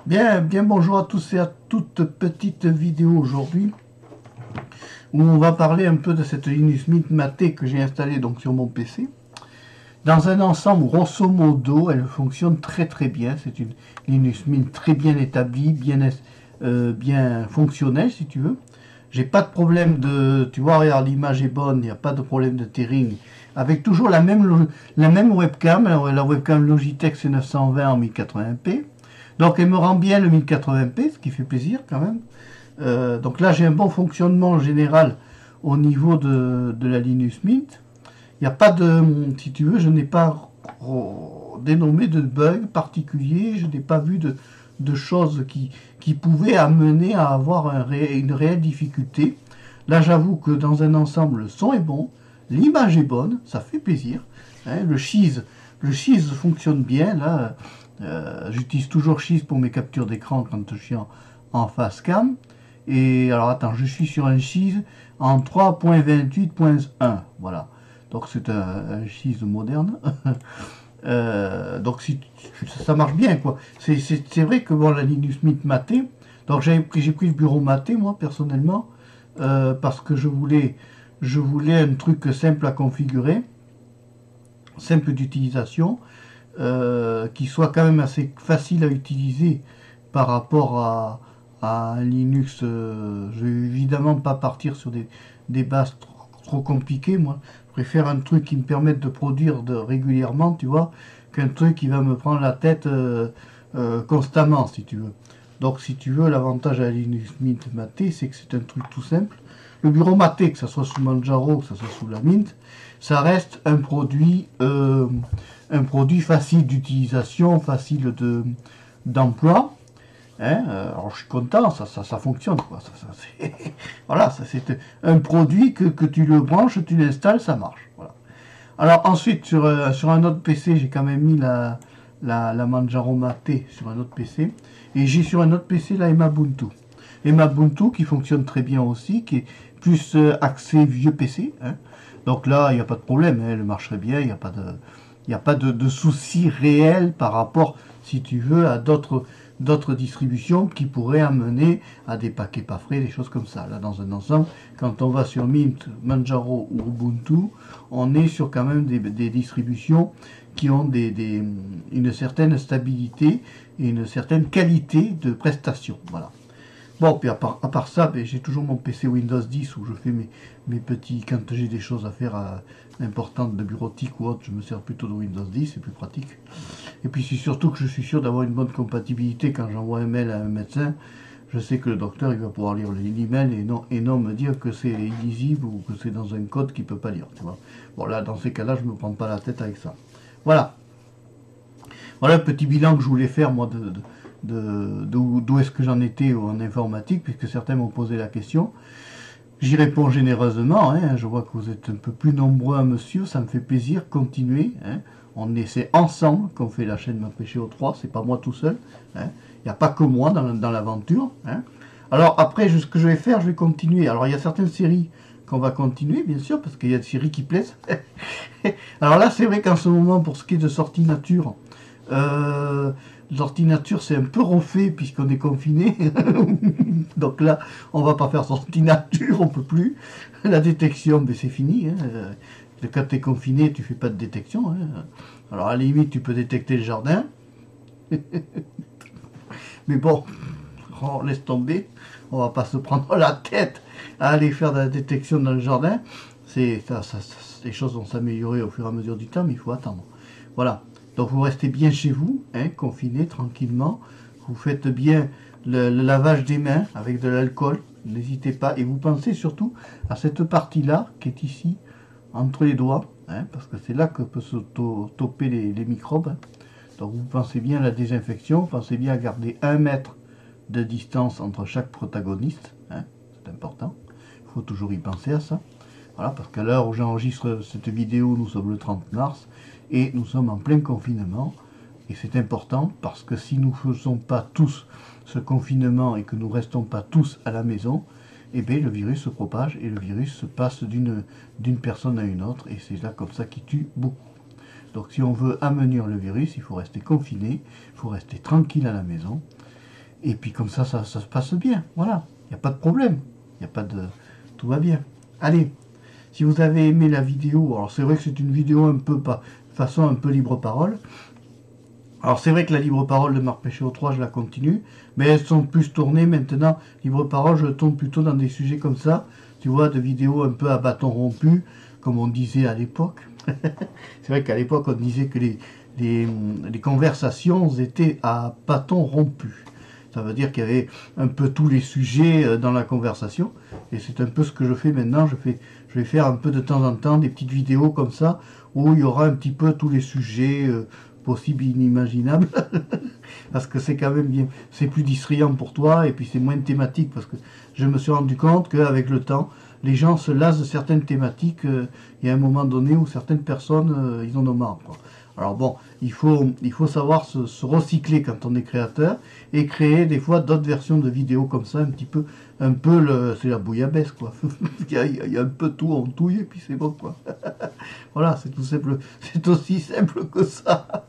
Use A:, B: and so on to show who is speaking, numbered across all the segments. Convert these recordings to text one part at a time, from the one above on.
A: Bien bonjour à tous et à toutes, petite vidéo aujourd'hui où on va parler un peu de cette Linux Mint Mate que j'ai installée donc sur mon PC. Dans un ensemble, grosso modo, elle fonctionne très bien. C'est une Linux Mint très bien établie, bien fonctionnelle si tu veux. J'ai pas de problème de, tu vois, regarde, l'image est bonne, il n'y a pas de problème de tearing. Avec toujours la même webcam, la webcam Logitech C920 en 1080p. Donc elle me rend bien le 1080p, ce qui fait plaisir quand même. Donc là j'ai un bon fonctionnement général au niveau de la Linux Mint. Il n'y a pas de, si tu veux, je n'ai pas dénommé de bug particulier, je n'ai pas vu de choses qui pouvaient amener à avoir une réelle difficulté. Là j'avoue que dans un ensemble le son est bon, l'image est bonne, ça fait plaisir. Hein, le cheese fonctionne bien là. J'utilise toujours Cheese pour mes captures d'écran quand je suis en face cam. Et alors attends, je suis sur un Cheese en 3.28.1. Voilà. Donc c'est un Cheese moderne. Donc ça marche bien quoi. C'est vrai que bon, la Linux Mint Mate, donc j'ai pris le bureau Mate moi personnellement parce que je voulais un truc simple à configurer, simple d'utilisation, qui soit quand même assez facile à utiliser par rapport à un Linux. Je vais évidemment pas partir sur des bases trop compliquées. Moi, je préfère un truc qui me permette de produire régulièrement, tu vois, qu'un truc qui va me prendre la tête constamment, si tu veux. Donc, si tu veux, l'avantage à la Linux Mint Mate, c'est que c'est un truc tout simple. Le bureau Mate, que ce soit sous Manjaro, que ce soit sous la Mint, ça reste un produit facile d'utilisation, facile d'emploi. Hein, alors je suis content, ça fonctionne. Quoi. Voilà, c'est un produit que tu le branches, tu l'installes, ça marche. Voilà. Alors ensuite, sur un autre PC, j'ai quand même mis la Manjaro Mate sur un autre PC. Et j'ai sur un autre PC la Emabuntu. Emabuntu qui fonctionne très bien aussi, qui est plus axé vieux PC. Hein. Donc là, il n'y a pas de problème, hein, elle marcherait bien, il n'y a pas de souci réel par rapport, si tu veux, à d'autres distributions qui pourraient amener à des paquets pas frais, des choses comme ça. Là, dans un ensemble, quand on va sur Mint, Manjaro ou Ubuntu, on est sur quand même des distributions qui ont une certaine stabilité et une certaine qualité de prestation. Voilà. Bon, puis à part ça, ben, j'ai toujours mon PC Windows 10 où je fais mes petits... Quand j'ai des choses à faire importantes de bureautique ou autre, je me sers plutôt de Windows 10, c'est plus pratique. Et puis c'est surtout que je suis sûr d'avoir une bonne compatibilité quand j'envoie un mail à un médecin. Je sais que le docteur il va pouvoir lire l'email et non me dire que c'est illisible ou que c'est dans un code qu'il ne peut pas lire. Tu vois. Bon là, dans ces cas-là, je ne me prends pas la tête avec ça. Voilà. Voilà le petit bilan que je voulais faire moi d'où est-ce que j'en étais en informatique, puisque certains m'ont posé la question. J'y réponds généreusement, hein, je vois que vous êtes un peu plus nombreux à me suivre, ça me fait plaisir, continuez. Hein. C'est ensemble qu'on fait la chaîne M'Empêcher au 3, c'est pas moi tout seul. Hein. Il n'y a pas que moi dans l'aventure. Hein. Alors après, ce que je vais faire, je vais continuer. Alors il y a certaines séries qu'on va continuer, bien sûr, parce qu'il y a des séries qui plaisent. Alors là, c'est vrai qu'en ce moment, pour ce qui est de sortie nature, sortie nature, c'est un peu refait puisqu'on est confiné. Donc là, on va pas faire sortie nature, on peut plus. La détection, ben c'est fini. Hein. Quand tu es confiné, tu fais pas de détection. Hein. Alors à la limite, tu peux détecter le jardin. Mais bon, on laisse tomber. On va pas se prendre la tête à aller faire de la détection dans le jardin. Les choses vont s'améliorer au fur et à mesure du temps, mais il faut attendre. Voilà. Donc vous restez bien chez vous, hein, confinés tranquillement. Vous faites bien le lavage des mains avec de l'alcool. N'hésitez pas. Et vous pensez surtout à cette partie-là qui est ici, entre les doigts, hein, parce que c'est là que peut se toper les microbes. Hein. Donc vous pensez bien à la désinfection. Vous pensez bien à garder 1 mètre de distance entre chaque protagoniste. Hein, c'est important. Il faut toujours y penser à ça. Voilà, parce qu'à l'heure où j'enregistre cette vidéo, nous sommes le 30 mars et nous sommes en plein confinement. Et c'est important parce que si nous ne faisons pas tous ce confinement et que nous ne restons pas tous à la maison, eh bien, le virus se propage et le virus se passe d'une personne à une autre et c'est là comme ça qui tue beaucoup. Donc si on veut amenuire le virus, il faut rester confiné, il faut rester tranquille à la maison. Et puis comme ça se passe bien. Voilà, il n'y a pas de problème. Il n'y a pas de... Tout va bien. Allez, si vous avez aimé la vidéo, alors c'est vrai que c'est une vidéo un peu pas façon un peu libre parole. Alors c'est vrai que la libre parole de Marc Péchéo 3, je la continue, mais elles sont plus tournées maintenant. Libre parole, je tourne plutôt dans des sujets comme ça, tu vois, de vidéos un peu à bâton rompu, comme on disait à l'époque. C'est vrai qu'à l'époque, on disait que les conversations étaient à bâton rompu. Ça veut dire qu'il y avait un peu tous les sujets dans la conversation. Et c'est un peu ce que je fais maintenant. Je vais faire un peu de temps en temps des petites vidéos comme ça, où il y aura un petit peu tous les sujets possibles et inimaginables. Parce que c'est quand même bien, c'est plus distrayant pour toi, et puis c'est moins thématique. Parce que je me suis rendu compte qu'avec le temps, les gens se lassent de certaines thématiques. Il y a un moment donné où certaines personnes, ils en ont marre, quoi. Alors bon, il faut savoir se recycler quand on est créateur et créer des fois d'autres versions de vidéos comme ça, c'est la bouillabaisse, quoi. il y a un peu tout en touille et puis c'est bon, quoi. Voilà, c'est tout simple, c'est aussi simple que ça.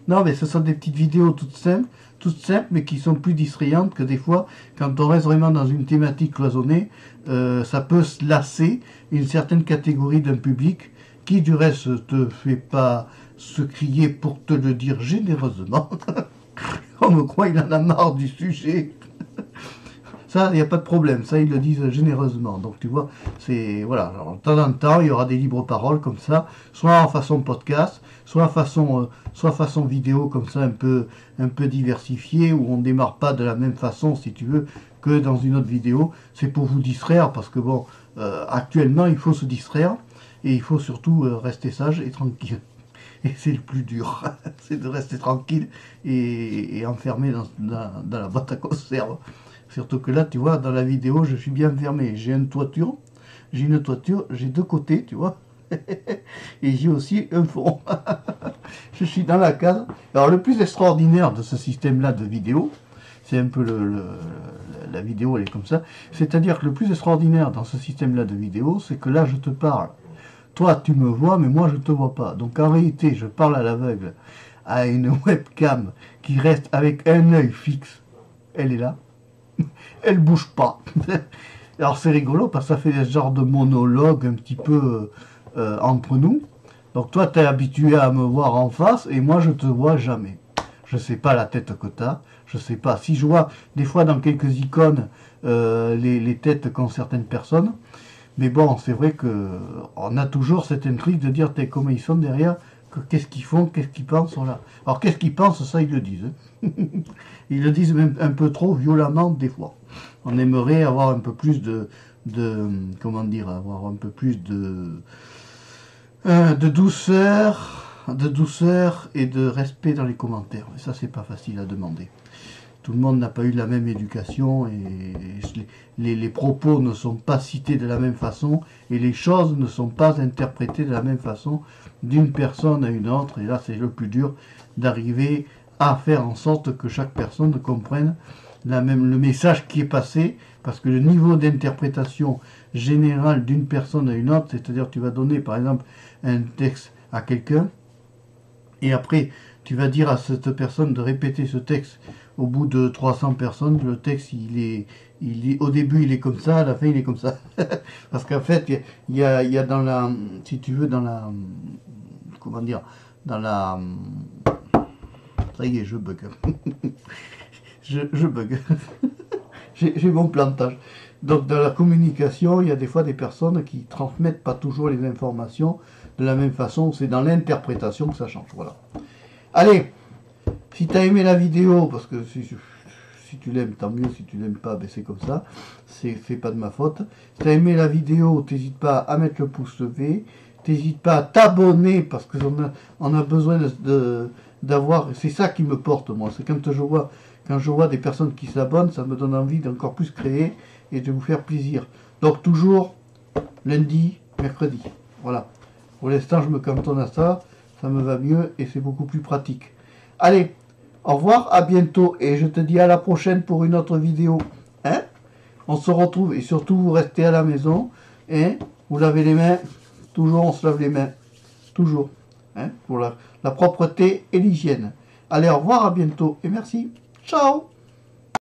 A: Non, mais ce sont des petites vidéos toutes simples, mais qui sont plus distrayantes que des fois, quand on reste vraiment dans une thématique cloisonnée, ça peut se lasser une certaine catégorie d'un public qui, du reste, te fait pas se crier pour te le dire généreusement. On me croit, il en a marre du sujet. Ça, il n'y a pas de problème, ça, ils le disent généreusement. Donc, tu vois, c'est... Voilà, alors, de temps en temps, il y aura des libres paroles comme ça, soit en façon podcast, soit façon vidéo, comme ça, un peu diversifiée, où on ne démarre pas de la même façon, si tu veux, que dans une autre vidéo. C'est pour vous distraire, parce que, bon, actuellement, il faut se distraire, et il faut surtout rester sage et tranquille. Et c'est le plus dur, c'est de rester tranquille et enfermé dans la boîte à conserve. Surtout que là, tu vois, dans la vidéo, je suis bien fermé. J'ai une toiture, j'ai deux côtés, tu vois. Et j'ai aussi un fond. Je suis dans la case. Alors, le plus extraordinaire de ce système-là de vidéo, c'est un peu la vidéo, elle est comme ça. C'est-à-dire que le plus extraordinaire dans ce système-là de vidéo, c'est que là, je te parle. Toi, tu me vois, mais moi, je ne te vois pas. Donc, en réalité, je parle à l'aveugle, à une webcam qui reste avec un œil fixe. Elle est là. Elle bouge pas. Alors, c'est rigolo, parce que ça fait ce genre de monologue un petit peu entre nous. Donc, toi, tu es habitué à me voir en face, et moi, je te vois jamais. Je sais pas la tête que tu as. Je sais pas. Si je vois, des fois, dans quelques icônes, les têtes qu'ont certaines personnes. Mais bon, c'est vrai que on a toujours cette intrigue de dire comment ils sont derrière, qu'est-ce qu'ils font, qu'est-ce qu'ils pensent, voilà. Alors qu'est-ce qu'ils pensent, ça ils le disent. Ils le disent même un peu trop violemment des fois. On aimerait avoir un peu plus comment dire, avoir un peu plus de douceur et de respect dans les commentaires. Et ça, c'est pas facile à demander. Tout le monde n'a pas eu la même éducation et les propos ne sont pas cités de la même façon et les choses ne sont pas interprétées de la même façon d'une personne à une autre. Et là, c'est le plus dur d'arriver à faire en sorte que chaque personne comprenne le message qui est passé, parce que le niveau d'interprétation générale d'une personne à une autre, c'est-à-dire tu vas donner par exemple un texte à quelqu'un et après tu vas dire à cette personne de répéter ce texte au bout de 300 personnes, le texte, au début, il est comme ça, à la fin, il est comme ça. Parce qu'en fait, il y a dans la, si tu veux, dans la, comment dire, dans la, ça y est, je bug. je bug. J'ai mon plantage. Donc, dans la communication, il y a des fois des personnes qui transmettent pas toujours les informations de la même façon. C'est dans l'interprétation que ça change. Voilà. Allez! Si tu as aimé la vidéo, parce que si tu l'aimes, tant mieux. Si tu l'aimes pas, ben c'est comme ça. C'est pas de ma faute. Si tu as aimé la vidéo, n'hésite pas à mettre le pouce levé. N'hésite pas à t'abonner, parce que on a besoin d'avoir... C'est ça qui me porte, moi. C'est quand je vois des personnes qui s'abonnent, ça me donne envie d'encore plus créer et de vous faire plaisir. Donc toujours lundi, mercredi. Voilà. Pour l'instant, je me cantonne à ça. Ça me va mieux et c'est beaucoup plus pratique. Allez, au revoir, à bientôt et je te dis à la prochaine pour une autre vidéo. Hein? On se retrouve et surtout vous restez à la maison. Hein? Vous lavez les mains. Toujours on se lave les mains. Toujours. Hein? Pour la propreté et l'hygiène. Allez, au revoir, à bientôt et merci. Ciao!